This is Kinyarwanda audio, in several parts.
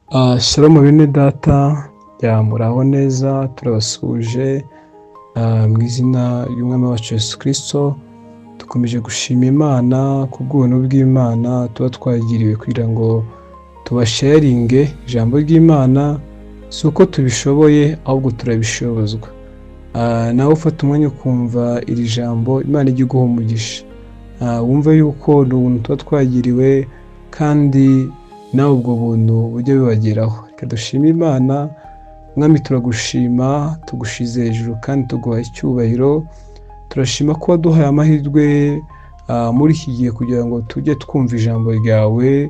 Shalom bene data, muraho neza, turabasuhuje mu izina ry'Umwami wacu Yesu Kristo. Dukomeje gushima Imana ku bw'ubuntu bw'Imana tuba twagiriwe kugira ngo tubasharinge ijambo ry'Imana, si uko tubishoboye ahubwo turabishobozwa. Nawe ufata umwanya ukumva iri jambo, Imana ijya iguha umugisha, wumve yuko ni ubuntu tuba twagiriwe kandi nawe ubwo buntu bujye bibageraho. Reka dushime Imana. Mwami, turagushima, tugushize hejuru kandi tuguha icyubahiro. Turashima ko waduhaye amahirwe muri iki gihe kugira ngo tujye twumva ijambo ryawe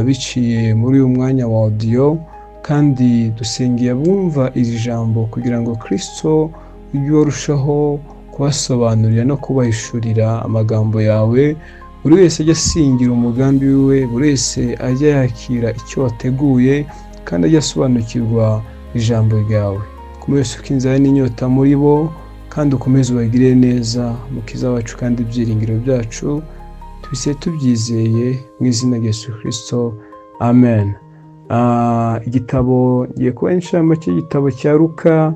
biciye muri uyu mwanya wa audio, kandi dusengeye abumva iri jambo kugira ngo Kristo ujye urushaho kubasobanurira no kubahishurira amagambo yawe. Buri wese ajya asingira umugambi wiwe, buri wese ajya yakira icyo wateguye kandi ajya asobanukirwa ijambo ryawe. Ukomeze usuke inzara n'inyota muri bo kandi ukomeze ubagirire neza, Mukiza wacu kandi ibyiringiro byacu tubise tubyizeye mu izina rya Yesu Kristo, amen. Igitabo ngiye kuba inshamake y'igitabo cya Luka.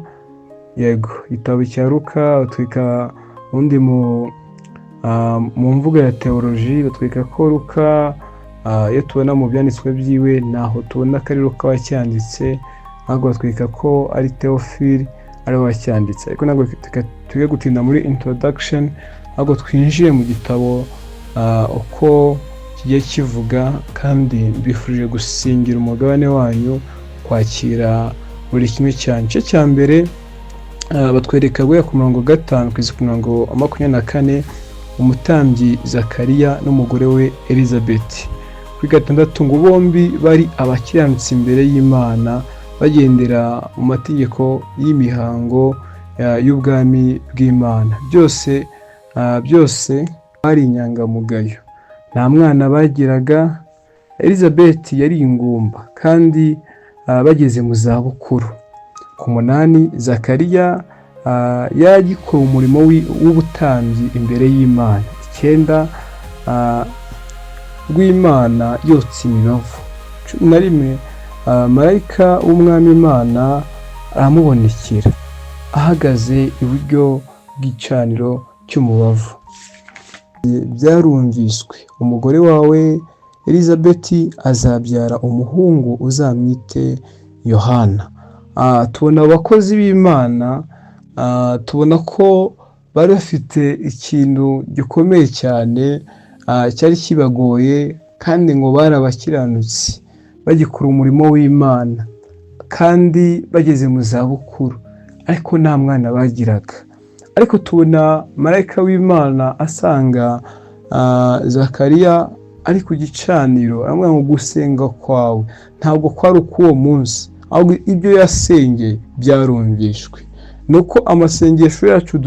Igitabo cya Luka batwika undi mu mvugo ya teoloji, batwika ko Luka iyo tubona mu byanditswe byiwe naho tubona ko ari Luka wacyanditse, ahubwo batwika ko ari Theophile ari wacyanditse. Ariko ntabwo tugiye gutinda muri introduction, ahubwo twinjiye mu gitabo uko kigiye kivuga, kandi mbifurije gusingira umugabane wanyu, kwakira buri kimwe cyane. Igice cya mbere batwereka guhera ku murongo 5 kugeza ku murongo 24, umutambyi Zakariya n'umugore we Elizabeth. Kuri 6 ngo bombi bari abakiranutsi imbere y'Imana, bagendera mu mategeko y'imihango y'ubwami bw'Imana. Byose bari inyangamugayo, nta mwana bagiraga. Elizabeth yari ingumba kandi bageze mu zabukuru. Ku 8 Zakariya yagikora umurimo w'ubutambyi imbere y'Imana. 9 rw'Imana yotsa imibavu. 11 marayika w'umwami Imana aramubonekera ahagaze iburyo bw'igicaniro cy'umubavu. Byarumviswe, umugore wawe Elizabeth azabyara umuhungu, uzamwite Yohana. Tubona abakozi b'Imana, tubona ko bari bafite ikintu gikomeye cyane cyari kibagoye, kandi ngo bari abakiranutsi bagikora umurimo w'Imana kandi bageze mu zabukuru, ariko nta mwana bagiraga. Ariko tubona marayika w'Imana asanga Zakariya ari ku gicaniro, aramubwira ngo gusenga kwawe ntabwo kwari uk'uwo munsi, ahubwo ibyo yasengeye byarumvishwe. Nuko amasengesho yacu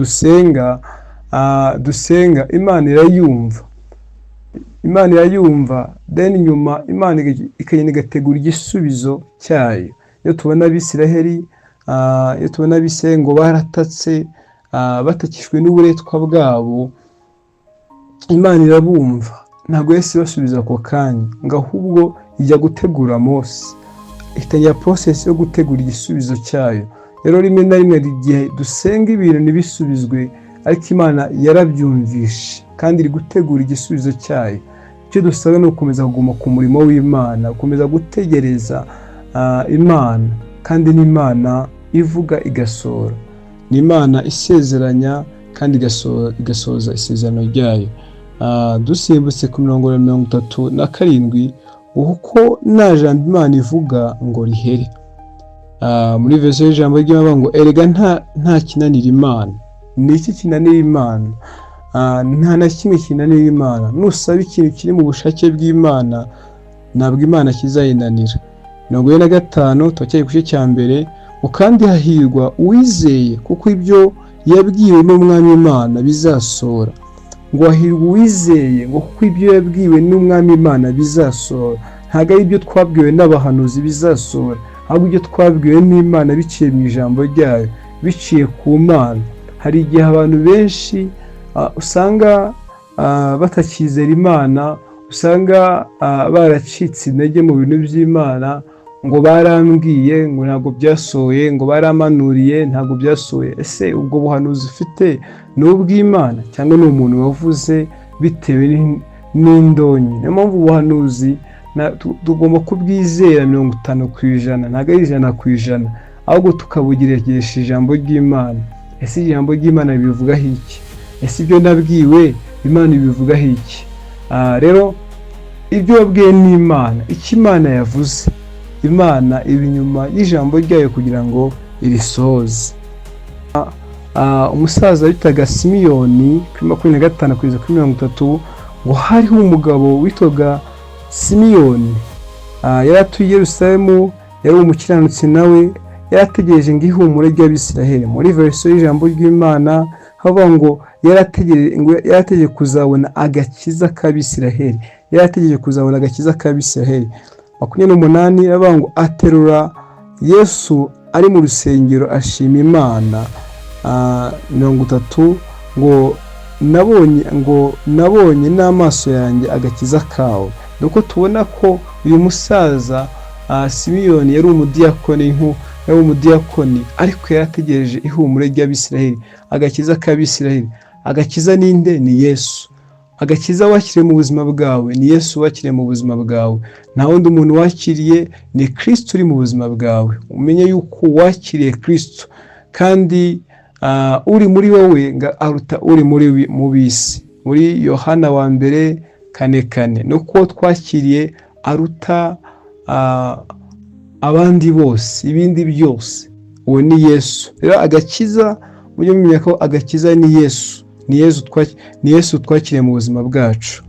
dusenga Imana irayumva, then nyuma Imana ikagenda igategura igisubizo cyayo. Iyo tubona Abisiraheli, iyo tubona Abisiraheli ngo baratatse batakishwe n'uburetwa bwabo, Imana irabumva, ntabwo yahise ibasubiza ako kanya, ngo ahubwo ijya gutegura Mose, itangira process yo gutegura igisubizo cyayo. Rero rimwe na rimwe igihe dusenga ibintu ntibisubizwe, ariko Imana yarabyumvishe kandi iri gutegura igisubizo cyayo. Icyo dusaba ni ukomeza kuguma ku murimo w'Imana, gukomeza gutegereza Imana, kandi n'Imana ivuga igasohora, ni Imana isezeranya kandi igasohoza isezerano ryayo. Dusimbutse ku 37, uko nta jambo Imana ivuga ngo rihere. Muri verse y'ijambo ry'Imana ngo erega nta kinanira Imana. Ni iki kinanira Imana? Nta na kimwe kinanira Imana. Nusaba ikintu kiri mu bushake bw'Imana, ntabwo Imana kizayinanira. 45 twacyeye ku gice cya mbere, kandi hahirwa uwizeye kuko ibyo yabwiwe n'Umwami Imana bizasohora. Ngo hahirwa uwizeye ngo kuko ibyo yabwiwe n'Umwami Imana bizasohora. Ntabwo ari ibyo twabwiwe n'abahanuzi bizasohora, ahubwo ibyo twabwiwe n'Imana biciye mu ijambo ryayo, biciye ku Mana. Hari igihe abantu benshi usanga batakizera Imana, usanga baracitse intege mu bintu by'Imana, ngo barambwiye ngo ntabwo byasohoye, ngo baramanuriye ntabwo byasohoye. Ese ubwo buhanuzi ufite ni ubw'Imana cyangwa ni umuntu wavuze bitewe n'indonyi? Niyo mpamvu ubuhanuzi tugomba kubwizera 50%, ntabwo ari 100%, ahubwo tukabugeregesha ijambo ry'Imana. Ese ijambo ry'Imana bivugaho iki? Ese ibyo nabwiwe Imana bivugaho iki? Rero ibyo wabwiye n'Imana, icyo Imana yavuze, Imana iba inyuma y'ijambo ryayo kugira ngo irisohoze. Umusaza witaga Simiyoni kuri 25 kugeza kuri 30, ngo hariho umugabo witwaga Simiyoni, yari atuye i Yerusalemu, yari umukiranutsi, nawe yarategereje ngo ihumure ry'Abisiraheli. Muri verisiyo y'ijambo ry'Imana havuga ngo yarategereje kuzabona agakiza k'Abisiraheli, yarategereje kuzabona agakiza k'Abisiraheli. 28 havuga ngo aterura Yesu ari mu rusengero ashima Imana. 30 ngo nabonye n'amaso yanjye agakiza kawe. Nuko tubona ko uyu musaza Simiyoni yari umudiyakoni, ariko yarategereje ihumure ry'Abisiraheli, agakiza k'Abisiraheli. Agakiza ninde? Ni Yesu. Agakiza wakiriye mu buzima bwawe ni Yesu wakiriye mu buzima bwawe, nta wundi muntu wakiriye, ni Kristo uri mu buzima bwawe. Umenye yuko wakiriye Kristo, kandi uri muri wowe aruta uri mu bisi. Muri Yohana 1:4 nuko twakiriye aruta abandi bose, ibindi byose. Uwo ni Yesu. Rero agakiza, mujye mumenya ko agakiza ni Yesu. Ni Yesu twakiriye mu buzima bwacu.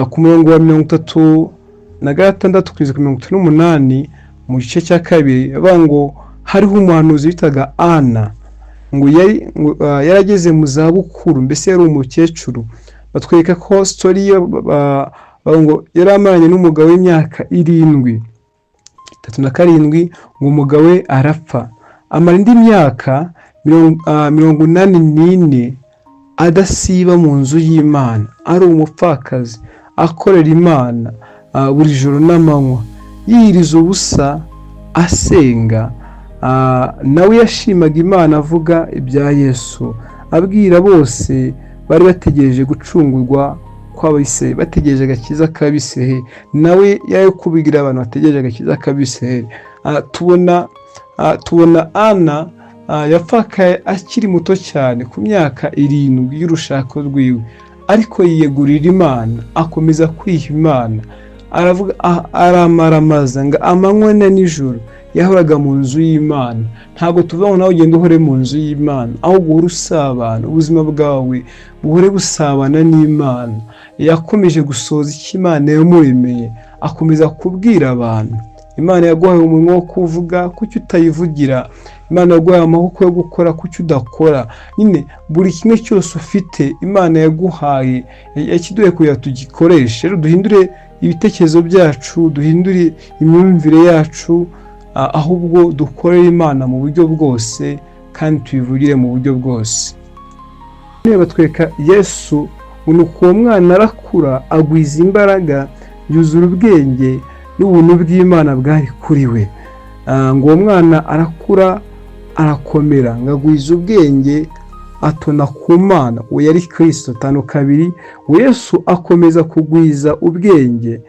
Ku murongo wa 36 kugeza ku 38 mu gice cya 2 bavuga ngo hariho umuhanuzi witaga Ana, ngo yarageze mu za bukuru, mbese yari umukecuru. Batwereka ko story yo ngo yari amaranye n'umugabo w'imyaka 37, ngo umugabo we arapfa, amara indi myaka 84 adasiba mu nzu y'Imana, ari umupfakazi akorera Imana buri joro n'amanywa, yiyiriza ubusa asenga. Nawe yashimaga Imana, avuga ibya Yesu, abwira bose bari bategereje gucungurwa kw'Abisiraheli, bategereje agakiza k'Abisiraheli. Nawe yari kubwira abantu bategereje agakiza k'Abisiraheli. Tubona Ana yapfakaye akiri muto cyane, ku myaka 7 y'urushako rwiwe, ariko yiyegurira Imana, akomeza kwiha Imana. Aravuga aramaramaza ngo amanywa na nijoro yahoraga mu nzu y'Imana. Ntabwo tuvuga ngo nawe ugende uhore mu nzu y'Imana, ahubwo uhore usabana, ubuzima bwawe buhore busabana n'Imana. Yakomeje gusohoza icyo Imana yamuremeye, akomeza kubwira abantu. Imana yaguhaye umunwa wo kuvuga, kuki utayivugira? Imana yaguhaye amaboko yo gukora, kuki udakora? Nyine buri kimwe cyose ufite Imana yaguhaye, yakiduhaye kugira tugikoreshe. Rero duhindure ibitekerezo byacu, duhindure imyumvire yacu, ahubwo dukorere Imana mu buryo bwose, kandi tuyivugire mu buryo bwose. Batwereka Yesu, nuko uwo mwana arakura, agwiza imbaraga, yuzura ubwenge n'ubuntu bw'Imana bwari kuri we. Ngo uwo mwana arakura, arakomera, ngo agwiza ubwenge, atona ku Mana. Uwo yari Kristo. 5:2 Yesu akomeza kugwiza ubwenge,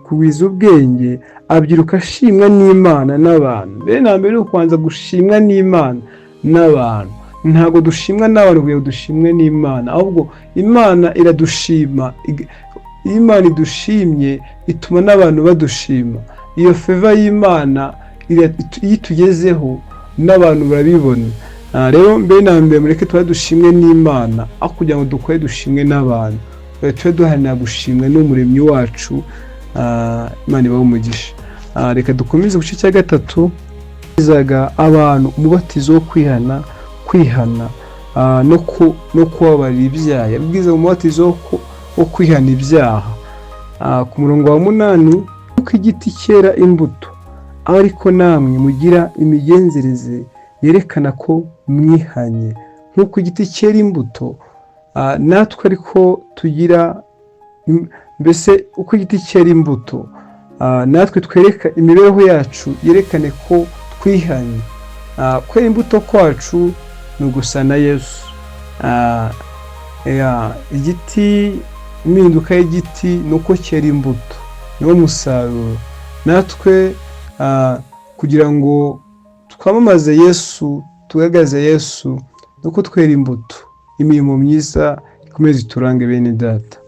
kugwiza ubwenge, abyiruka ashimwa n'Imana n'abantu. Mbere na mbere ukubanza gushimwa n'Imana n'abantu. Ntabwo dushimwa n'abantu kugira ngo dushimwe n'Imana, ahubwo Imana iradushima. Imana idushimye ituma n'abantu badushima. Iyo favor y'Imana itugezeho n'abantu barabibona. Rero mbere na mbere mureke tuba dushimwe n'Imana, aho kugira ngo dukore dushimwe n'abantu. Twe duharanira gushimwa n'umuremyi wacu. Imana ibahe umugisha. Reka dukomeze ku gice cya 3, bizaga abantu umubatizo wo kwihana no kubabarira ibyaha. Yabwiza umubatizo wo kwihana ibyaha. Ku murongo wa 8, uko igiti cyera imbuto, ariko namwe mugira imigenzereze yerekana ko mwihanye. Nk'uko igiti cyera imbuto, natwe ariko tugira, mbese uko igiti cyera imbuto, natwe twereka imibereho yacu yerekane ko twihanye. Kwera imbuto kwacu ni ugusa na Yesu. Igiti, impinduka y'igiti ni uko cyera imbuto, niwo musaruro. Natwe kugira ngo twamamaze Yesu, tugaragaze Yesu, ni uko twera imbuto, imirimo myiza ikomeze iturange bene data.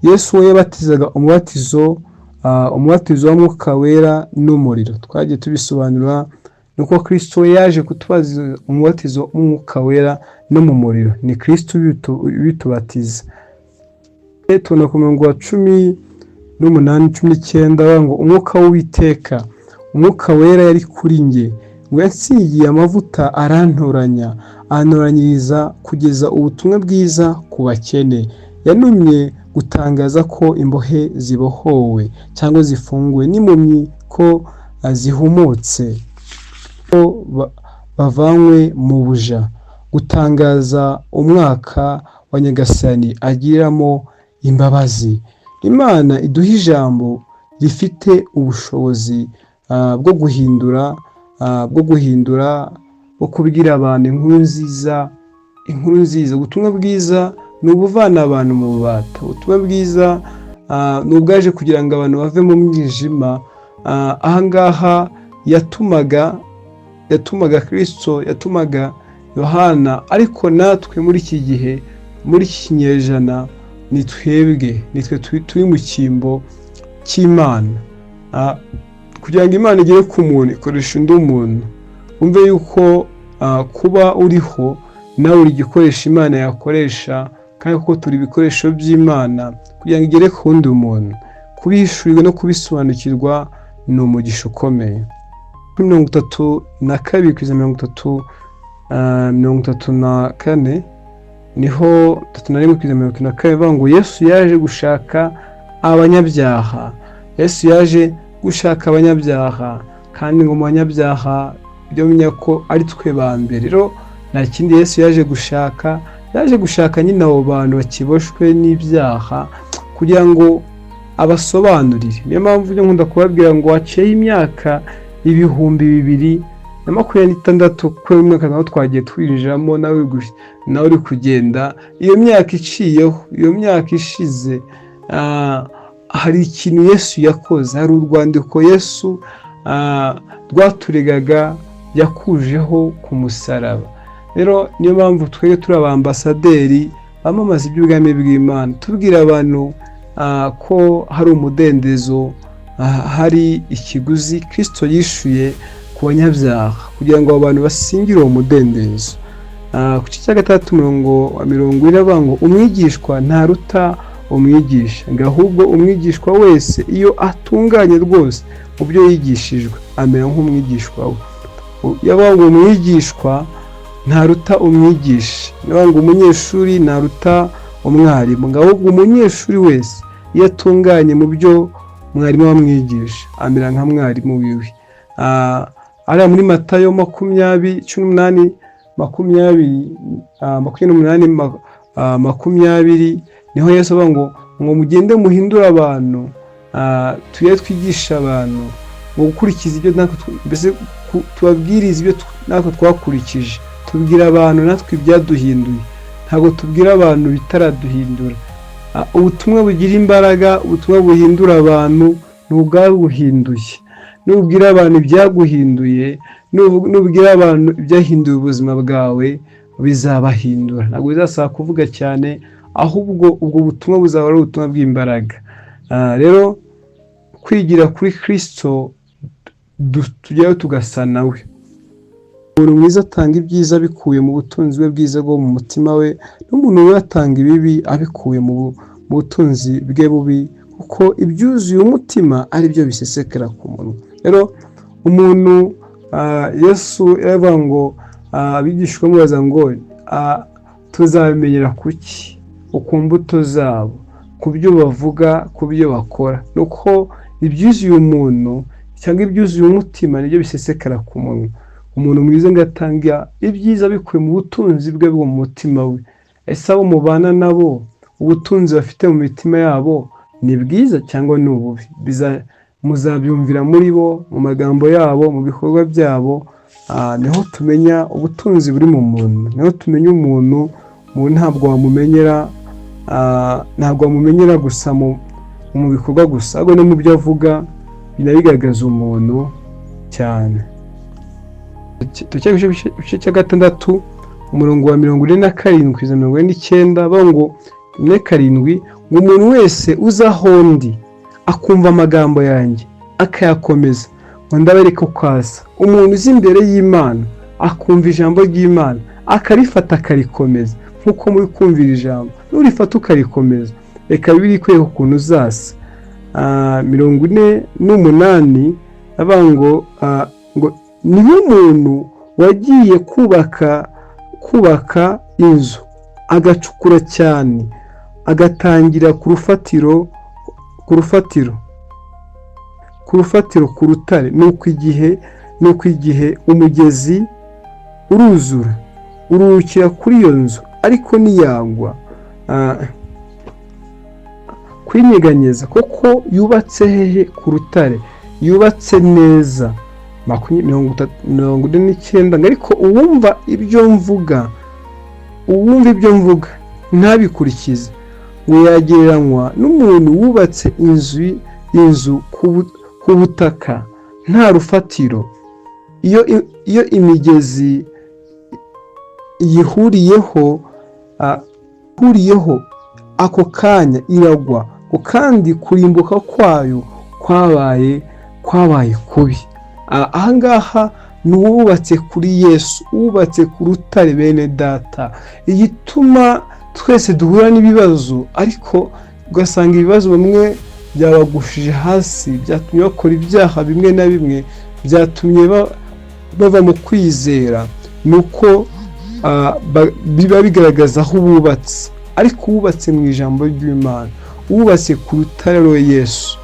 Yesu we yabatizaga umubatizo wa Mwuka Wera n'umuriro. Twagiye tubisobanura nuko Kristo yaje kutubatiza umubatizo w'Umwuka Wera no mu muriro. Ni Kristo bitubatiza. Tubona ku murongo wa 18-19 ngo umwuka w'Uwiteka, Umwuka Wera yari kuri njye, ngo yansigiye amavuta arantoranya, antoranyiriza kugeza ubutumwa bwiza ku bakene. Yanumye gutangaza ko imbohe zibohowe cyangwa zifunguwe, n'impumyi ko zihumutse, ko bavanywe mu buja, gutangaza umwaka wa Nyagasani agiriramo imbabazi. Imana iduha ijambo rifite ubushobozi bwo guhindura, bwo kubwira abantu inkuru nziza. Ubutumwa bwiza ni ubuvana abantu mu bubata. Ubutumwa bwiza ni ubwaje kugira ngo abantu bave mu mwijima. Ahangaha yatumaga Kristo, yatumaga Yohana, ariko natwe muri iki gihe, muri iki kinyejana, nitwe turi mu cyimbo cy'Imana. Kugira ngo Imana igere ku muntu ikoresha undi muntu. Umve yuko kuba uriho nawe uri igikoresho Imana yakoresha, kandi kuko turi ibikoresho by'Imana kugira ngo igere ku wundi muntu. Kubihishurirwa no kubisobanukirwa ni umugisha ukomeye. 32-34 niho 31-34 bavuga ngo Yesu yaje gushaka abanyabyaha. Yesu yaje gushaka abanyabyaha, kandi ngo mu banyabyaha byo menya ko ari twe ba mbere. Rero nta kindi Yesu yaje gushaka nyine abo bantu bakiboshwe n'ibyaha, kugira ngo abasobanurire. Niyo mpamvu nkunda kubabwira ngo haciyeho imyaka 2026 ko umwaka nawo twagiye twinjiramo, nawe uri kugenda. Iyo myaka iciyeho, iyo myaka ishize, hari ikintu Yesu yakoze, hari urwandiko Yesu rwaturegaga yakujeho ku musaraba. Rero niyo mpamvu twebwe turi abambasaderi bamamaza iby'ubwami bw'Imana, tubwira abantu ko hari umudendezo, hari ikiguzi Kristo yishuye ku banyabyaha, kugira ngo abantu basingire uwo mudendezo. Ku gice cya 6 iravuga ngo umwigishwa ntaruta umwigisha, ngo ahubwo umwigishwa wese iyo atunganye rwose mu byo yigishijwe amera nk'umwigishwa we. Yavuga ngo umwigishwa ntaruta umwigisha, yavuga ngo umunyeshuri ntaruta umwarimu, ngo ahubwo umunyeshuri wese iyo atunganye mu byo mwarimu wamwigisha amera nka mwarimu wiwe. Ari muri Matayo 20 niho Yesu avuga ngo mugende muhindure abantu, tuye twigisha abantu ngo gukurikiza ibyo natwe, mbese tubabwiriza ibyo natwe twakurikije. Tubwira abantu natwe ibyaduhinduye, ntabwo tubwira abantu bitaraduhindura. Ubutumwa bugira imbaraga, ubutumwa buhindura abantu ni ubwabuhinduye. Nubwira abantu ibyaguhinduye, nubwira abantu ibyahinduye ubuzima bwawe, bizabahindura. Ntabwo bizasaba kuvuga cyane, ahubwo ubwo butumwa buzaba ari ubutumwa bw'imbaraga. Rero kwigira kuri Kristo, tujyayo tugasa nawe. Umuntu mwiza atanga ibyiza bikuye mu butunzi bwe bwiza bwo mu mutima we, n'umuntu we atanga ibibi abikuye mu butunzi bwe bubi, kuko ibyuzuye umutima ari byo bisesekera ku munwa. Rero umuntu Yesu yavuga ngo abigishwa bamubaza ngo tuzamenyera kuki? Ku mbuto zabo, ku byo bavuga, ku byo bakora. Nuko ibyuzuye umuntu cyangwa ibyuzuye umutima nibyo bisesekara ku munwa. Umuntu mwiza ngatanga ibyiza bikuye mu butunzi bwe bwo mu mutima we. Ese abo mubana nabo ubutunzi bafite mu mitima yabo ni bwiza cyangwa ni ububi. Muzabyumvira muri bo, mu magambo yabo, mu bikorwa byabo. Niho tumenya ubutunzi buri mu muntu, niho tumenya umuntu ntabwo wamumenyera gusa mu bikorwa gusa, ahubwo no mu byo avuga binabigaragaza umuntu cyane. Igice cya 6 umurongo wa 47 kugeza 49 bavuga ngo 47 ngo umuntu wese uza aho ndi akumva amagambo yanjye akayakomeza ngo ndabereka uko asa. Umuntu uzi imbere y'Imana akumva ijambo ry'Imana akarifata akarikomeza nk'uko muri kumvira ijambo, nurifata ukarikomeza reka bibiri kwereka ukuntu uzasa. 48 avuga ngo ni nk'umuntu wagiye kubaka inzu agacukura cyane agatangira ku rutare, nuko igihe umugezi uruzura urukira kuri iyo nzu, ariko ntiyagwa kwinyeganyeza kuko yubatse hehe? Ku rutare, yubatse neza. 49 ariko uwumva ibyo mvuga ntabikurikize ngo yagereranywa n'umuntu wubatse inzu ku butaka nta rufatiro. Iyo imigezi yihuriyeho ako kanya iragwa, kandi kurimbuka kwayo kwabaye kubi. Ahangaha ni uwubatse kuri Yesu, uwubatse ku rutare. Bene data, igituma twese duhura n'ibibazo ariko ugasanga ibibazo bamwe byabagushije hasi, byatumye bakora ibyaha bimwe na bimwe, byatumye bava mu kwizera, nuko biba bigaragaza aho bubatse. Ariko uwubatse mu ijambo ry'Imana, uwubatse ku rutare rwa Yesu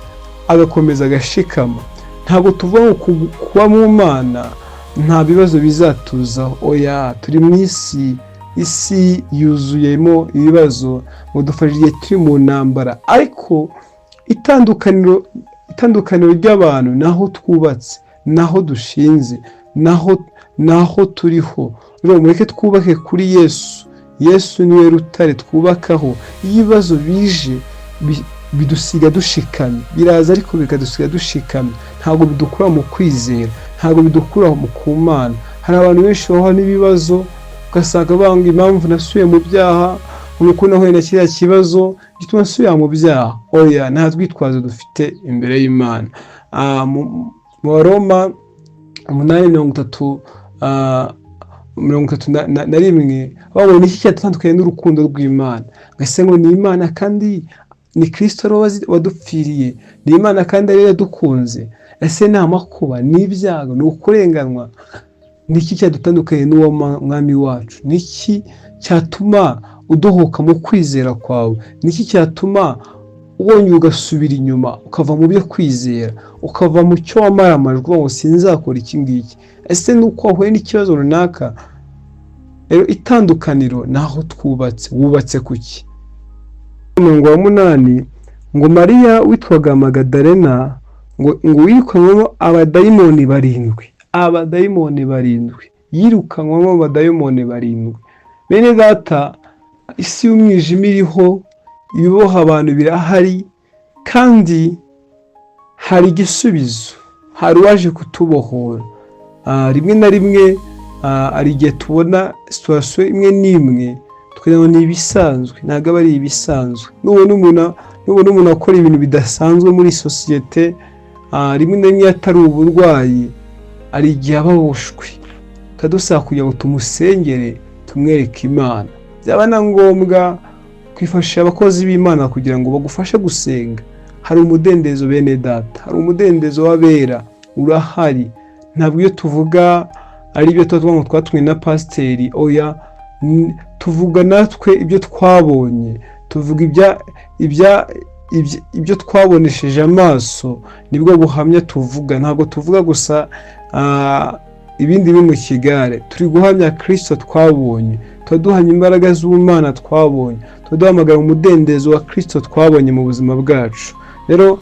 agakomeza agashikama, ntabwo tuvuga ngo kuba mu Mana nta bibazo bizatuzaho. Oya, turi mu isi yuzuyemo ibibazo, ngo dufashe igihe turi mu ntambara, ariko itandukaniro ry'abantu naho twubatse, naho dushinze, naho turiho. Mureke twubake kuri Yesu. Yesu niwe rutare twubakaho. Iyo ibibazo bije bidusiga dushikamye, biraza ariko bikadusiga dushikamye, ntabwo bidukura mu kwizera, ntabwo bidukura mu kumana. Hari abantu benshi bahura n'ibibazo ugasanga banga impamvu nasubiye mu byaha, nuko nahuye na kiriya kibazo gituma nsubira mu byaha. Oya, nta rwitwazo dufite imbere y'Imana. Mu Baroma 8:31 babona iki cyatandukanye n'urukundo rw'Imana. Ngase ngo ni Imana kandi ni Kristo wadupfiriye, ni Imana kandi ari yadukunze. Ese ni amakuba, ni ibyago, ni ukurenganwa? Niki cyadutandukanye n'uwo mwami wacu? Niki cyatuma udohoka mu kwizera kwawe? Niki cyatuma wongera ugasubira inyuma, ukava mu byo kwizera, ukava mu cyo wamaramajwe ngo sinzakora iki ngiki? Ese nuko wahuye n'ikibazo runaka? Rero itandukaniro naho twubatse. Wubatse kuki? 8 ngo Mariya witwaga Magadalena ngo yirukanwemo abadayimoni 7. Yirukanwemo abadayimoni 7. Bene data, isi y'umwijima iriho, ibiboha abantu birahari, kandi hari igisubizo, hari uwaje kutubohora. Rimwe na rimwe ari igihe tubona situasiyo imwe n'imwe tukagira ngo ni ibisanzwe, ntabwo aba ari ibisanzwe. Nubona umuntu akora ibintu bidasanzwe muri sosiyete, rimwe na rimwe atari uburwayi, ari igihe ababoshwe, kadusaba kugira ngo tumusengere, tumwereke Imana. Byaba na ngombwa kwifashisha abakozi b'Imana kugira ngo bagufashe gusenga. Hari umudendezo bene data, hari umudendezo w'abera urahari. Ntabwo iyo tuvuga ari ibyo tuvuga ngo twatumwe na pasiteri. Oya, tuvuga natwe ibyo twabonye, tuvuga ibyo twabonesheje amaso, nibwo buhamya tuvuga. Ntabwo tuvuga gusa ibindi biri mu kigare. Turi guhamya Kristo twabonye, tuduhanya imbaraga z'Imana twabonye, tuba duhamagara umudendezo wa Kristo twabonye mu buzima bwacu. Rero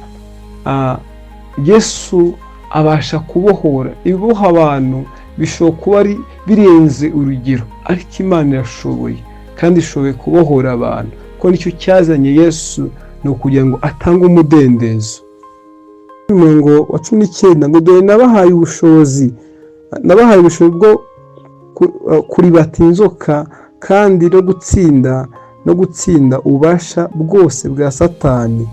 Yesu abasha kubohora. Ibiboha abantu bishobora kuba ari birenze urugero, ariko Imana irashoboye kandi ishoboye kubohora abantu, kuko nicyo cyazanye Yesu, ni ukugira ngo atange umudendezo. Umurongo wa 19 ngo dore nabahaye ubushobozi bwo kuribata inzoka kandi no gutsinda ububasha bwose bwa Satani,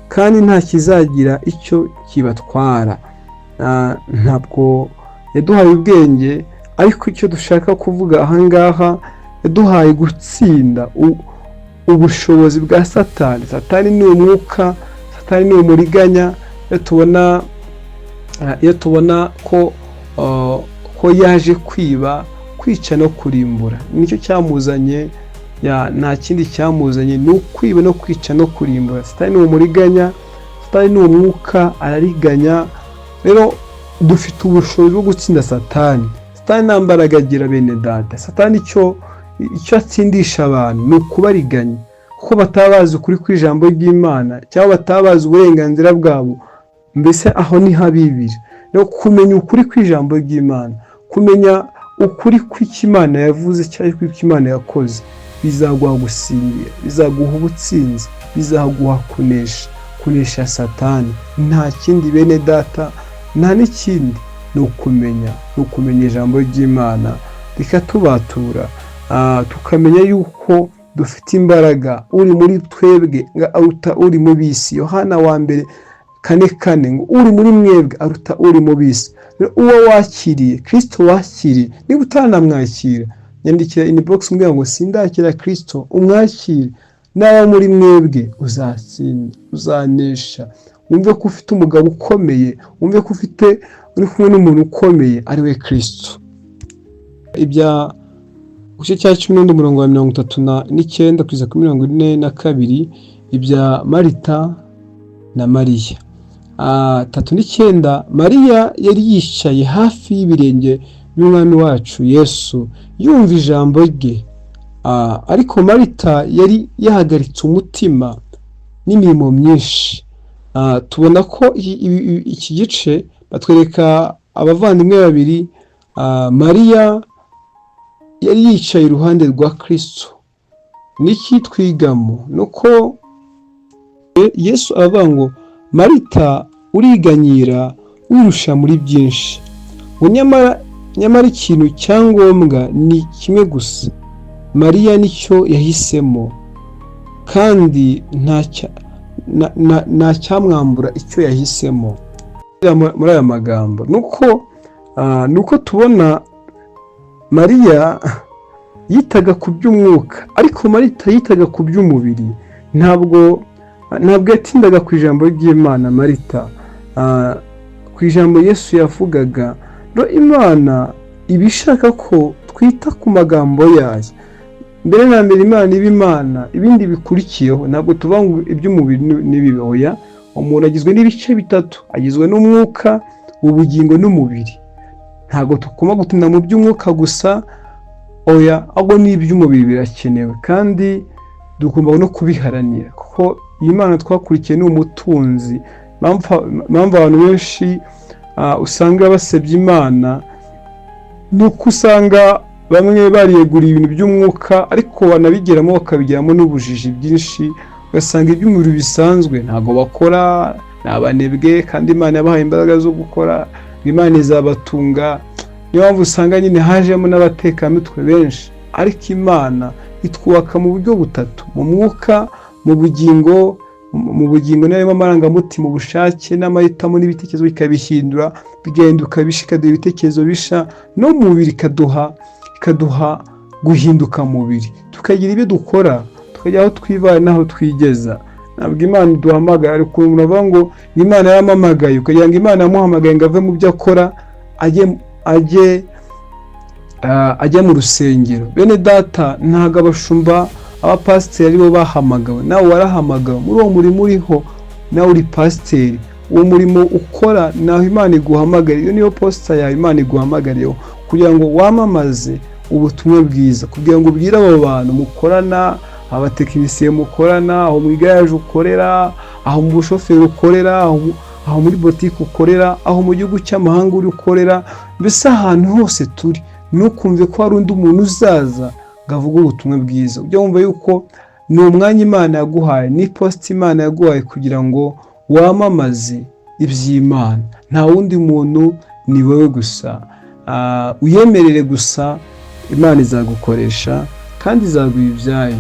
kandi nta kizagira icyo kibatwara. Ntabwo yaduhaye ubwenge, ariko icyo dushaka kuvuga ahangaha, yaduhaye gutsinda ubushobozi bwa Satani. Satani ni umwuka, Satani ni umuriganya. Iyo tubona ko yaje kwiba, kwica no kurimbura, nicyo cyamuzanye. Nta kindi cyamuzanye, ni ukwiba no kwica no kurimbura. Satani ni umuriganya, Satani ni umwuka, arariganya. Rero dufite ubushobozi bwo gutsinda Satani. Satani nta mbaraga agira, bene data. Satani icyo atsindisha abantu ni ukubariganya, kuko batabazi ukuri kw'ijambo ry'Imana, cyangwa batabazi uburenganzira bwabo. Mbese aho ni habibiri. Rero kumenya ukuri kw'ijambo ry'Imana, kumenya ukuri kw'Imana yavuze cyangwa kw'Imana yakoze, bizaguha gusingira, bizaguha ubutsinzi, bizaguha kunesha Satani. Nta kindi bene data, nta n'ikindi, ni ukumenya ijambo ry'Imana rikatubatura, tukamenya yuko dufite imbaraga. Uri muri twebwe aruta uri mu bisi. Yohana wa mbere 4:4 ngo uri muri mwebwe aruta uri mu bisi. Uwo wakiriye Kristo, wakiriye, niba utanamwakira, nyandikira inbox mbwira ngo sindakira Kristo, umwakire, nawe muri mwebwe uzatsinda, uzanesha. Wumve ko ufite umugabo ukomeye, wumve ko uri kumwe n'umuntu ukomeye, ari we Kristo. Ibya Igice cya 11 umurongo wa 39 kugeza kuri 42, ibya Marita na Mariya. 39, Mariya yari yicaye hafi y'ibirenge by'Umwami wacu Yesu, yumva ijambo rye. Ariko Marita yari yahagaritse umutima n'imirimo myinshi. Tubona ko iki gice batwereka abavandimwe babiri. Mariya yari yicaye iruhande rwa Kristo. Niki twigamo nuko Yesu avuga ngo Marita uriganyira wirusha muri byinshi, nyamara ikintu cyangombwa ni kimwe gusa. Mariya nicyo yahisemo, kandi nta cyamwambura icyo yahisemo. Muri aya magambo nuko tubona Mariya yitaga ku by'umwuka, ariko Marita yitaga ku by'umubiri. Ntabwo yatindaga ku ijambo ry'Imana. Marita ku ijambo Yesu yavugaga. Imana ibishaka ko twita ku magambo yayo. Mbere na mbere Imana iba Imana, ibindi bikurikiyeho. Ntabwo tuvuga ngo iby'umubiri n'ibihoya. Umuntu agizwe n'ibice bitatu, agizwe n'umwuka, ubugingo n'umubiri. Ntabwo tukoma gutinda mu by'umwuka gusa, oya, ahubwo n'iby'umubiri birakenewe, kandi dugomba no kubiharanira, kuko Imana twakurikiye ni umutunzi. Mpamvu abantu benshi usanga basebya Imana, nuko usanga bamwe bariyeguriye ibintu by'umwuka, ariko banabigeramo bakabigiramo n'ubujiji bwinshi. Ugasanga iby'umubiri bisanzwe ntabwo bakora, ni abanebwe, kandi Imana yabahaye imbaraga zo gukora. Imana izabatunga. Niyo mpamvu usanga nyine hajemo n'abatekamitwe benshi, ariko Imana itwubaka mu buryo butatu: mu mwuka, mu bugingo niyo amarangamutima, ubushake n'amahitamo n'ibitekerezo bikabihindura, bigahinduka bishikaduha ibitekerezo bisha, no mu mubiri ikaduha guhinduka mu mubiri, tukagira ibyo dukora, tukajya aho twivana n'aho twigeza. Ntabwo Imana iduhamagara, ariko umuntu avuga ngo Imana yaramamagaye, ukagira ngo Imana yamuhamagaye ngo ave mu byo akora ajye mu rusengero. Bene data, ntabwo abashumba, abapasiteri aribo bahamagawe. Nawe warahamagawe muri uwo murimo uriho, nawe uri pasiteri. Uwo murimo ukora naho Imana iguhamagariye. Iyo niyo posita yawe Imana iguhamagariyeho, kugira ngo wamamaze ubutumwa bwiza, kugira ngo ubwire abo bantu mukorana, abatekinisiye mukorana, aho mu igaraje ukorera, aho mu bushoferi ukorera, aho muri botike ukorera, aho mu gihugu cy'amahanga uri ukorera, mbese ahantu hose turi, ntukumve ko hari undi muntu uzaza ngo avuge ubutumwa bwiza. Ujya wumva yuko ni umwanya Imana yaguhaye, ni posita Imana yaguhaye kugira ngo wamamaze iby'Imana. Nta wundi muntu, ni wowe gusa. Uyemerere gusa, Imana izagukoresha kandi izaguha ibyayo.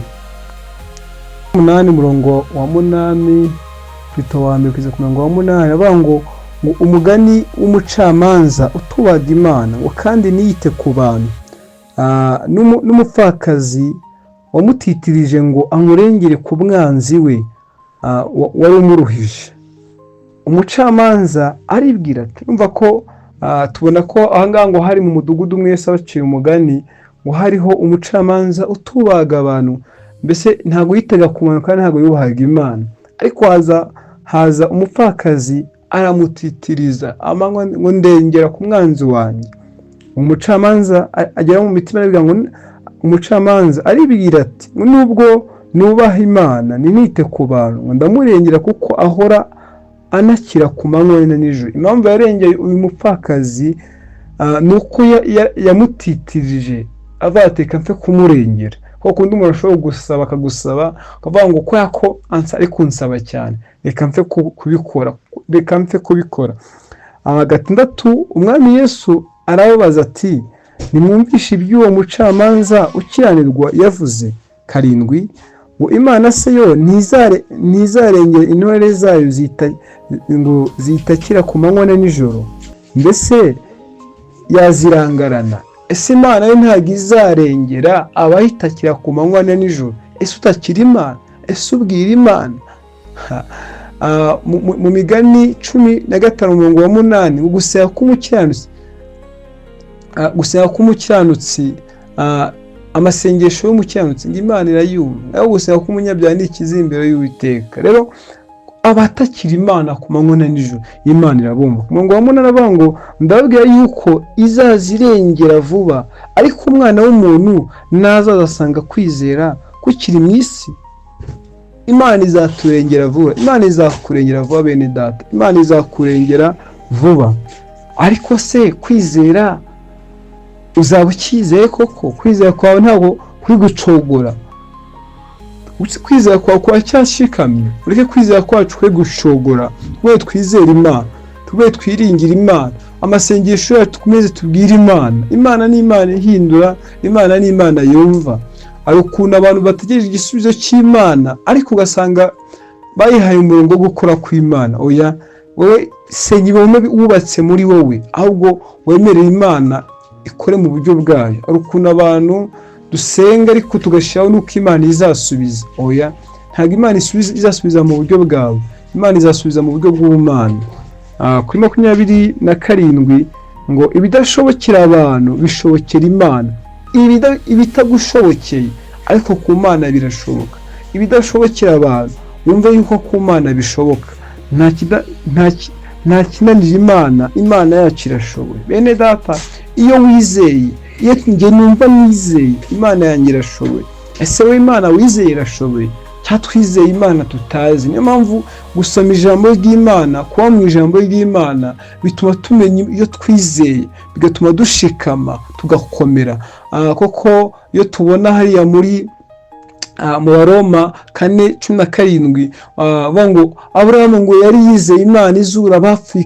8 umurongo wa 8 Tito wa mbere kugeza ku murongo wa 8 avuga ngo umugani w'umucamanza utubaga Imana ngo kandi niyite ku bantu, n'umupfakazi wamutitirije ngo amurengere ku mwanzi we wari umuruhije. Umucamanza aribwira ati, umva ko tubona ko ahangaha ngo hari mu mudugudu umwe Yesu abaciye umugani ngo hariho umucamanza utubaga abantu, mbese ntabwo yitaga ku muntu kandi ntabwo yubahaga Imana. Ariko haza umupfakazi aramutitiriza ngo ndengera ku mwanzi wanjye. Umucamanza agera mu mitima aravuga ngo umucamanza aribwira ati, nubwo nubaha Imana ninite ku bantu ngo ndamurengera kuko ahora anakira ku manywa na nijoro. Impamvu yarengeye uyu mupfakazi nuko yamutitirije avuga ati reka mfe kumurengera. Kuko undi umuntu ashobora gusaba akagusaba akavuga ngo ko yako ari kunsaba cyane, reka mfe kubikora, reka mfe kubikora. 6 umwami Yesu arababaza ati, nimwumvishe iby'uwo mucamanza ukiranirwa yavuze. 7 ngo Imana se yo ntizarengera intore zayo ngo zitakira ku manywa na nijoro, mbese yazirangarana? Ese Imana yo ntabwo izarengera abayitakira ku manywa na nijoro? Ese utakira Imana? Ese ubwira Imana? Mu migani 15 umurongo wa 8 gusenga k'umukiranutsi, amasengesho y'umukiranutsi ngo Imana irayumva, naho gusenga k'umunyabyaha ni ikizimbero y'Uwiteka. Rero abatakira Imana ku manywa na nijoro Imana irabumva. Ku murongo wa 8 aravuga ngo ndababwira yuko izazirengera vuba, ariko umwana w'umuntu nazaza asanga kwizera kukiri mu isi. Imana izaturengera vuba, Imana izakurengera vuba bene data, Imana izakurengera vuba. Ariko se kwizera uzaba ukizeye koko? Kwizera kwawe ntabwo kuri gucogora, kwizera kwawe kwacyashikamye. Ureke kwizera kwacu kwe gucogora, twe twizera Imana, twe twiringira Imana, amasengesho yacu tukomeze tubwire Imana. Imana ni Imana ihindura, Imana ni Imana yumva. Ari ukuntu abantu bategereje igisubizo cy'Imana ariko ugasanga bayihaye umurongo wo gukora kw'Imana. Oya, wowe senyibona wubatse muri wowe, ahubwo wemerera Imana ikore mu buryo bwayo. Ari ukuntu abantu dusenga ariko tugashyiraho nuko Imana izasubiza. Oya, ntabwo Imana izasubiza mu buryo bwawe, Imana izasubiza mu buryo bw'Imana. Kuri 27 ngo ibidashobokera abantu bishobokera Imana, ibitagushobokeye ariko ku Mana birashoboka. Ibidashobokera abantu wumve yuko ku Mana bishoboka. Nta kinanira Imana, Imana yacu irashoboye. Bene data, iyo wizeye, iyo njye numva nizeye, Imana yanjye irashoboye. Ese we Imana wizeye irashoboye? Twizeye Imana tutazi. Niyo mpamvu gusoma ijambo ry'Imana, kuba mu ijambo ry'Imana bituma tumenya iyo twizeye, bigatuma dushikama tugakomera. Koko iyo tubona hariya mu Baroma 4:17 ngo Aburahamu ngo yari yizeye Imana izura abapfuye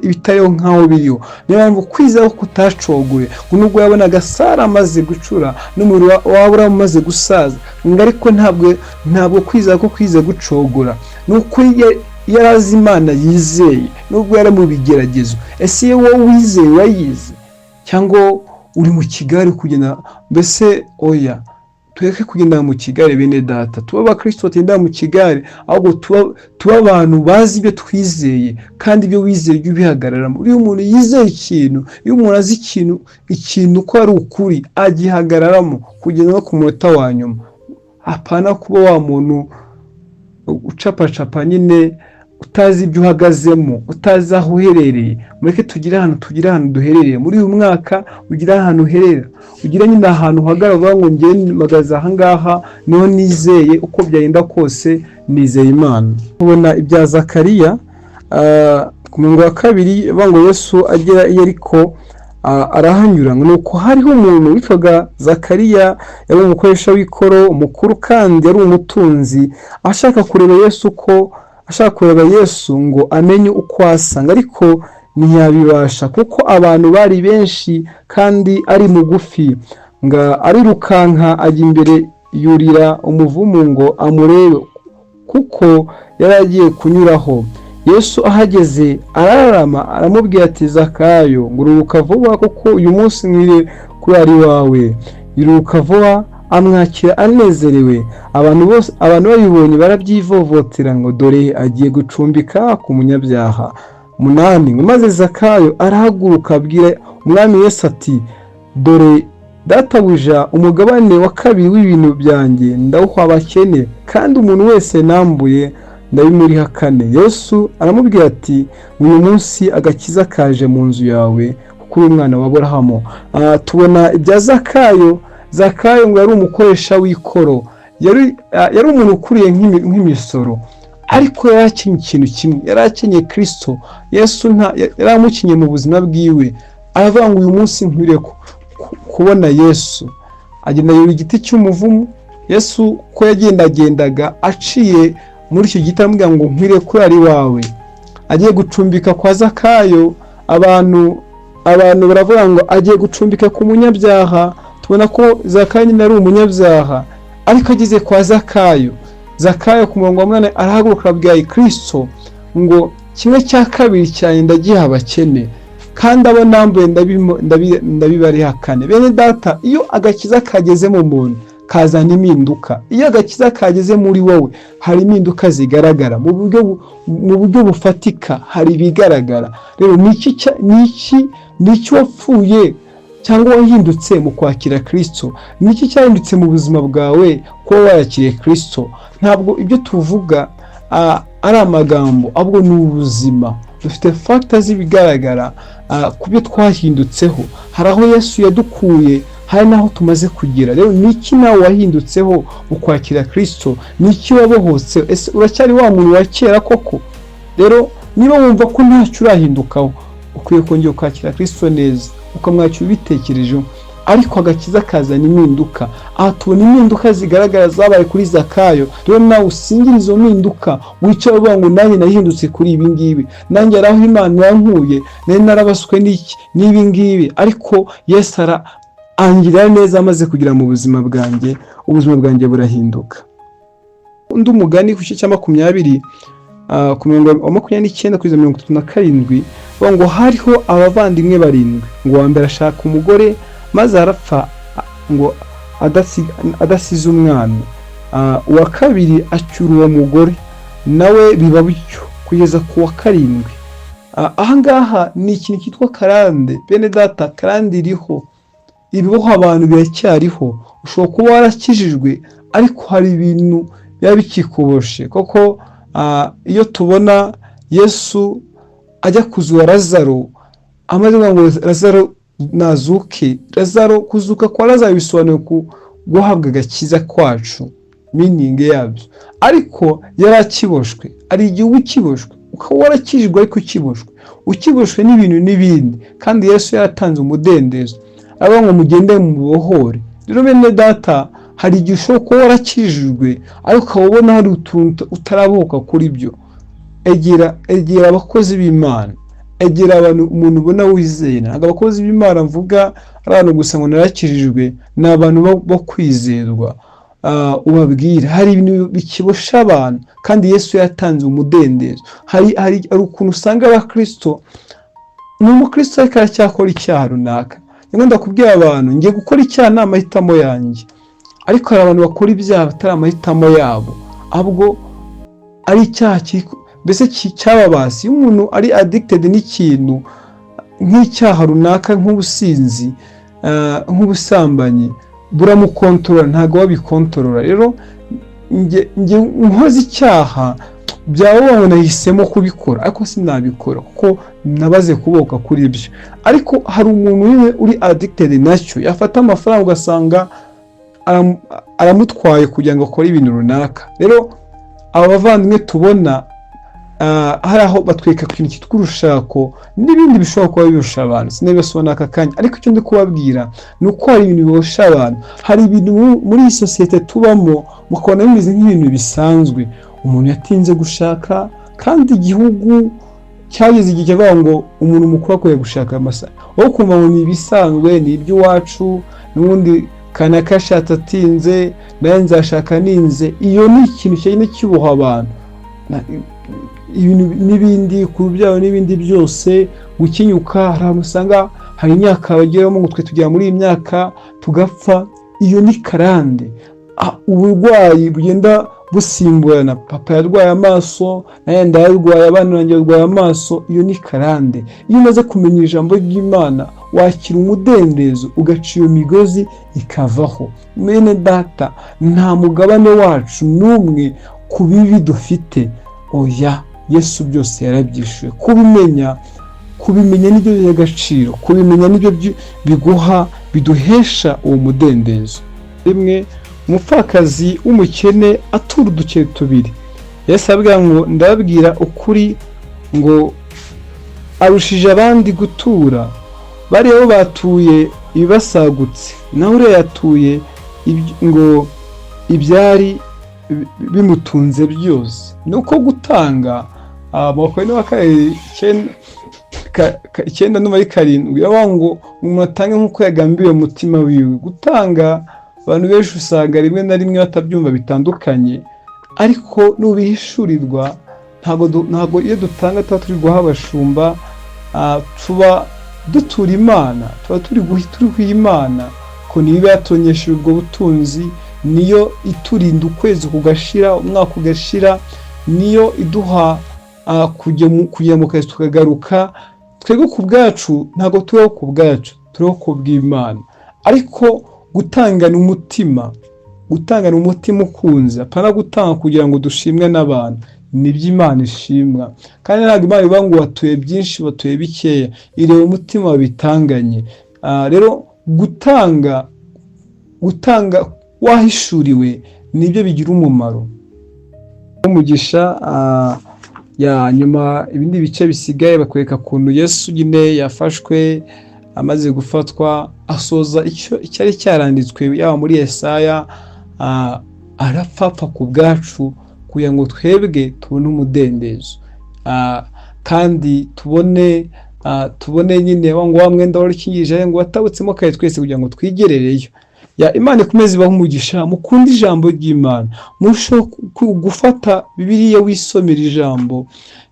ibitariho nkaho biriho. Niyo mpamvu kwizera kutacogoye, ngo nubwo yabonaga Sara amaze gucura n'umuriro wa Aburahamu amaze gusaza, ngo ariko ntabwo kwizera ko kwize gucogora. Nuko yarazi Imana yizeye nubwo yari mu bigeragezo. Ese wowe wizeye wayize cyangwa uri mu kigare kugenda? Mbese oya, tureke kugenda mu kigare bene data, tuba abakristo tugenda mu kigare, ahubwo tuba abantu bazi ibyo twizeye kandi ibyo wizeye ibyo bihagararamo. Iyo umuntu yizeye ikintu, iyo umuntu azi ikintu ko ari ukuri, agihagararamo kugeza no ku munota wa nyuma. Apana kuba wa muntu ucapacapa nyine utazi ibyo uhagazemo, utazi aho uherereye, mureke tugire ahantu duherereye muri uyu mwaka. Ugire ahantu uherera, ugire nyine ahantu uhagarara ngo njye mpagaze aha ngaha niho nizeye, uko byagenda kose nizeye Imana. Tubona ibya Zakariya ku murongo wa 2 bango Yesu agera i Yeriko, arahanyura. Nuko hariho umuntu witwaga Zakariya, yari umukoresha w'ikoro mukuru kandi yari umutunzi, ashaka kureba Yesu ngo amenye uko asa, ariko ntiyabibasha kuko abantu bari benshi kandi ari mugufi. Arirukanka ajya imbere, yurira umuvumu ngo amurebe kuko yari agiye kunyuraho. Yesu ahageze ararama, aramubwira ati Zakayo, ngururuka vuba kuko uyu munsi nkwiye kuri ari wawe. Yiruka vuba amwakira anezerewe. Abantu babibonye barabyivovotera ngo dore agiye gucumbika ku munyabyaha. 8 maze Zakayo arahaguruka abwira umwami Yesu ati dore databuja, umugabane wa 2 w'ibintu byanjye ndawuha abakene, kandi umuntu wese nambuye ndabimuriha 4. Yesu aramubwira ati uyu munsi agakiza kaje mu nzu yawe kuko uri umwana wa Aburahamu. Tubona ibya Zakayo ngo yari umukoresha w'ikoro, yari umuntu ukuriye nk'imisoro, ariko yarakenye ikintu kimwe, yarakenye Kristo. Yesu yaramukenye mu buzima bwiwe, aravuga ngo uyu munsi nkwiriye kubona Yesu. Agenda yura igiti cy'umuvumu. Yesu ko yagendaga aciye muri icyo giti amubwira ngo nkwiriye kuri ari wawe. Agiye gucumbika kwa Zakayo, abantu baravuga ngo agiye gucumbika ku munyabyaha. Tubona ko Zakayo nyine ari umunyabyaha, ariko ageze kwa Zakayo ku murongo wa 8 arahaguruka abwira Kristo ngo 1/2 cyane ndagiha abakene, kandi abo nambuye ndabibariha 4. Bene data, iyo agakiza kageze mu muntu kazana impinduka. Iyo agakiza kageze muri wowe hari impinduka zigaragara mu buryo bufatika, hari ibigaragara. Rero niki wapfuye cyangwa wahindutse mu kwakira Kristo? Niki cyahindutse mu buzima bwawe ko wakiriye Kristo? Ntabwo ibyo tuvuga ari amagambo, ahubwo ni ubuzima. Dufite factors zibigaragara ku byo twahindutseho. Hari aho Yesu yadukuye, hari naho tumaze kugera. Rero niki nawe wahindutseho ukwakira Kristo? Niki wabohotse? Ese uracyari wa muntu wa kera koko? Rero niba wumva ko ntacyo urahindukaho, ukwiye kongera kwakira Kristo neza, ukamwakira ubitekerejeho, ariko agakiza kazana impinduka. Aha tubona impinduka zigaragara zabaye kuri Zakayo. Rero nawe usingire izo mpinduka, wicaye uvuga ngo nanjye nahindutse kuri ibi ngibi, nanjye araho Imana yankuye, nari narabaswe n'ibi ngibi, ariko Yesu angirira neza amaze kugira mu buzima bwanjye, ubuzima bwanjye burahinduka. Undi umugani ku gice cya 20 ku mirongo 29 kugeza 37 ngo hariho abavandimwe 7, ngo wa mbere ashaka umugore maze arapfa ngo adasize umwana, uwa kabiri acyura uwo mugore nawe biba bityo kugeza ku wa 7. Ahangaha ni ikintu cyitwa karande. Bene data, karande iriho, ibiboho abantu biracyariho. Ushobora kuba warakijijwe ariko hari ibintu biba bikikuboshe. Koko iyo tubona Yesu ajya kuzura Lazaro, amaze ngo Lazaro nazuke, Lazaro kuzuka kwa Lazaro bisobanuye guhabwa agakiza kwacu, meaning yabyo. Ariko yarakiboshwe, ari igihugu kiboshwe, ukaba warakijijwe ariko ukiboshwe n'ibintu n'ibindi, kandi Yesu yaratanze umudendezo, aba ngo mugende mu bohore. Rero bene data, hari igihe ushobora kuba warakijijwe ariko ubona hari utuntu utarabohoka kuri byo. Egera abakozi b'Imana, egera abantu umuntu ubona wizeye. Ntabwo abakozi b'Imana mvuga abantu gusa ngo narakijijwe, ni abantu bo kwizerwa. Ubabwira hari ibintu bikibosha abantu, kandi Yesu yatanze umudendezo. Hari ukuntu usanga abakristo, ni umukristo ariko aracyakora icyaha runaka. Nyuma ndakubwira abantu, ngiye gukora icyaha ni amahitamo yanjye, ariko hari abantu bakora ibyaha batari amahitamo yabo, ahubwo ari icyaha mbese cyababasi. Iyo umuntu ari addicted n'ikintu nk'icyaha runaka, nk'ubusinzi, nk'ubusambanyi, buramukontorora, ntabwo wabikontorora. Rero nge nkoze icyaha byaba nahisemo kubikora ariko sinabikora kuko nabaze kuboka kuri ibyo. Ariko hari umuntu uri addicted nacyo, yafata amafaranga ugasanga aramutwaye kugira ngo akore ibintu runaka. Rero aba bavandimwe tubona hari aho batweka ku kintu cyitwa urushako n'ibindi bishobora kuba birusha abantu, sinabibasobanura aka kanya, ariko icyo ndi kubabwira ni uko hari ibintu birusha abantu. Hari ibintu muri iyi sosiyete tubamo mukabona bimeze nk'ibintu bisanzwe. Umuntu yatinze gushaka kandi igihugu cyageze igihe kivuga ngo umuntu mukuru akwiye gushaka amasaha, aho kumva ngo ni ibisanzwe, ni iby'iwacu, n'ubundi kanaka ashatse atinze nawe nzashaka ninze. Iyo ni ikintu cyane kiboha abantu, ibintu n'ibindi ku rubyaro n'ibindi byose gukinyuka. Hari amusanga hari imyaka bageramo ngo twe tugera muri iyi myaka tugapfa. Iyo ni karande. Uburwayi bugenda busimburana, papa yarwaye amaso naye ndarwaye, abana banjye barwaye amaso. Iyo ni karande. Iyo umaze kumenya ijambo ry'Imana wakira umudendezo, ugaca iyo migozi ikavaho. Mene data, nta mugabane wacu n'umwe ku bibi dufite. Oya, Yesu byose yarabyishuye. Kubimenya nibyo by'agaciro, kubimenya nibyo biguha, biduhesha uwo mudendezo. Rimwe umupfakazi w'umukene atura uduceri tubiri, Yesu abwira ngo ndababwira ukuri ngo arushije abandi gutura. Bariho batuye ibibasagutse, naho uriya yatuye ngo ibyari bimutunze byose. Nuko gutanga Makumyabiri na kabiri 9:7 yavuga ngo umuntu atange nk'uko yagambiwe mu mutima wiwe. Gutanga abantu benshi usanga rimwe na rimwe batabyumva bitandukanye, ariko nubihishurirwa ntago iyo dutanga tuba turi guha abashumba, tuba dutura Imana, tuba turi guha Imana ko niba yatonyesheje ubwo butunzi, niyo iturinda ukwezi kugashira, umwaka ugashira, niyo iduha kujya mu kazi tukagaruka. Twebwe ku bwacu ntago turiho ku bwacu, turiho ku bw'Imana. Ariko gutangana umutima ukunze, apana gutanga kugira ngo dushimwe n'abantu, nibyo Imana ishimwa. Kandi ntabwo Imana ivuga ngo watuye byinshi watuye bikeya, ireba umutima wabitanganye. Rero gutanga wahishuriwe nibyo bigira umumaro. Umugisha nyuma ibindi bice bisigaye bakwereka kuntu Yesu nyine yafashwe amaze gufatwa, asoza icyari cyaranditswe yaba muri Yesaya, arapfapfa ku bwacu kugira ngo twebwe tubone umudendezo, kandi tubone nyine ngo wa mwenda warikingije ngo watabutsemo kare twese kugira ngo twigerereyo. Imana ikomeze ibahe umugisha, mukunda ijambo ry'Imana, murusheho gufata Bibiliya, wisomera ijambo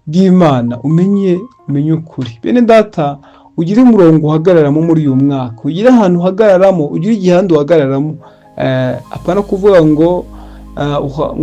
ry'Imana, umenye ukuri. Bene data, ugire umurongo uhagararamo muri uyu mwaka, ugire ahantu uhagararamo, ugire igihande uhagararamo. Apana kuvuga ngo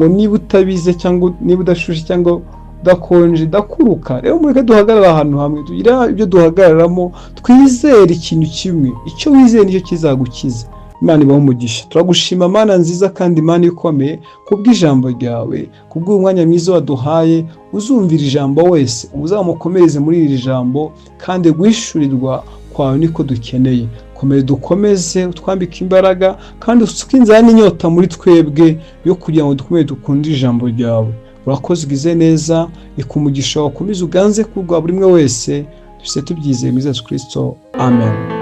niba utabize cyangwa niba udashushe cyangwa udakonje dakuruka. Rero mureke duhagarara ahantu hamwe, tugire ibyo duhagararamo, twizere ikintu kimwe. Icyo wizeye nicyo kizagukiza. Imana ibahe umugisha. Turagushima Mana nziza kandi Imana ikomeye, kubw'ijambo ryawe, kubw'umwanya mwiza waduhaye. Uzumvira ijambo wese uzamukomereze muri iri jambo, kandi guhishurirwa kwawe niko dukeneye. Dukomeze utwambike imbaraga, kandi usuke inzara n'inyota muri twebwe yo kugira ngo dukomeze dukunde ijambo ryawe. Urakoze, ugize neza, ikumugisha wakomeze uganze kubwa buri umwe wese. Tubyizeye mu Yesu Kristo, amen.